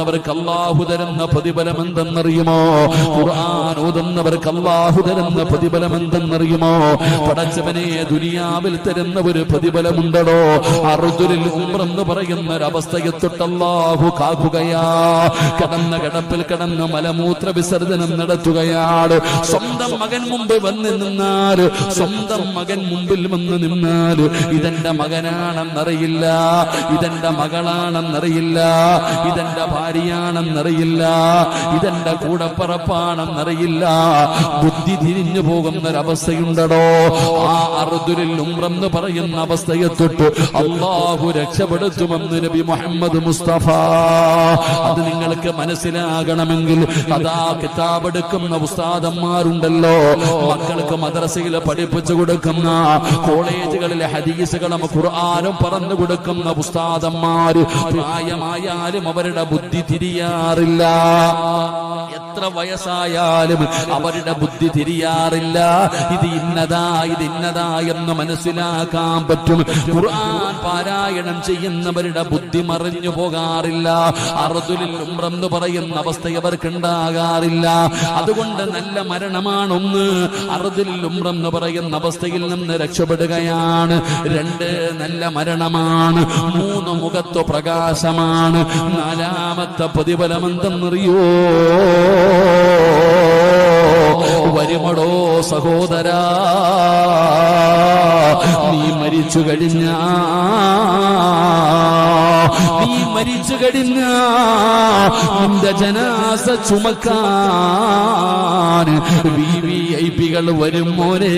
ഓതുന്നവർക്ക് അല്ലാഹു തരുന്ന പ്രതിഫലം എന്തെന്നറിയുമോ? ഖുർആൻ ഓതുന്നവർക്ക് അല്ലാഹു തരുന്ന പ്രതിഫലം എന്തെന്നറിയുമോ? പടച്ചവനെ ദുനിയാവിൽ തരുന്ന ഒരു പ്രതിഫലമുണ്ടോ? അർദുലിൽ ഉംറ എന്ന് പറയുന്ന ഒരവസ്ഥയെ തൊട്ട് അല്ലാഹു കാക്കുകയാ. കിടന്ന കിടപ്പിൽ കിടന്ന് മലമൂത്ര വിസർജനം നടത്തുകയാണ്. സ്വന്തം മകൻ മുമ്പ് വന്ന് നിന്നാൽ, സ്വന്തം മകൻ മുമ്പിൽ വന്ന് നിന്നാൽ ഇതെന്റെ മകനാണെന്നറിയില്ല, ഇതെന്റെ മകളാണെന്നറിയില്ല, ഇതെന്റെ ഭാര്യയാണെന്നറിയില്ല, ഇതെന്റെ കൂടപ്പറപ്പാണെന്നറിയില്ല. ബുദ്ധി തിരിഞ്ഞു പോകുന്നൊരവസ്ഥയുണ്ടോ? ആ അർദുലിൽ ഉംറ എന്ന് പറയുന്ന അവസ്ഥയെ തൊട്ട് അല്ലാഹു രക്ഷപ്പെടുത്തുമെന്ന് നബി മുഹമ്മദ് മുസ്തഫ. അത് നിങ്ങൾക്ക് മനസ്സിലാകണമെങ്കിൽ അതാ കിതാബ് എടുക്കുന്ന ഉസ്താദന്മാരുണ്ടല്ലോ, മക്കൾക്ക് മദ്രസയിൽ പഠിപ്പിച്ചു കൊടുക്കുന്ന, കോളേജുകളിലെ ഹദീസുകളും ഖുർആനും പറഞ്ഞു കൊടുക്കുന്ന ഉസ്താദന്മാര് പ്രായമായാലും അവരുടെ ബുദ്ധി തിരിയാറില്ല. എത്ര വയസ്സായാലും അവരുടെ ബുദ്ധി തിരിയാറില്ല. ഇത് ഇന്നതാ, ഇത് ഇന്നതാ എന്ന് മനസ്സിലാക്കാൻ പറ്റും. ഖുർആൻ പാരായണം ചെയ്യുന്നവരുടെ ബുദ്ധി മറിഞ്ഞു പോകാറില്ല. അർദുലിൽ ഉംറ എന്ന് പറയുന്ന അവസ്ഥ അവർക്ക് ഉണ്ടാകാറില്ല. അതുകൊണ്ട് നല്ല മരണമാണ് ഒന്ന്, അർദുലിൽ ഉംറ എന്ന് പറയുന്ന അവസ്ഥയിൽ നിന്ന് രക്ഷപ്പെടുകയാണ്. 2 നല്ല മരണമാണ്. 3 മുഖത്ത് പ്രകാശമാണ്. 4ാമത്തെ പ്രതിഫലം എന്തെന്നറിയോ? വരുമടോ സഹോദരാ, നീ മരിച്ചു കഴിഞ്ഞ നിന്റെ ജനാസ ചുമക്കാൻ വിവിഐപികൾ വരും മോനെ.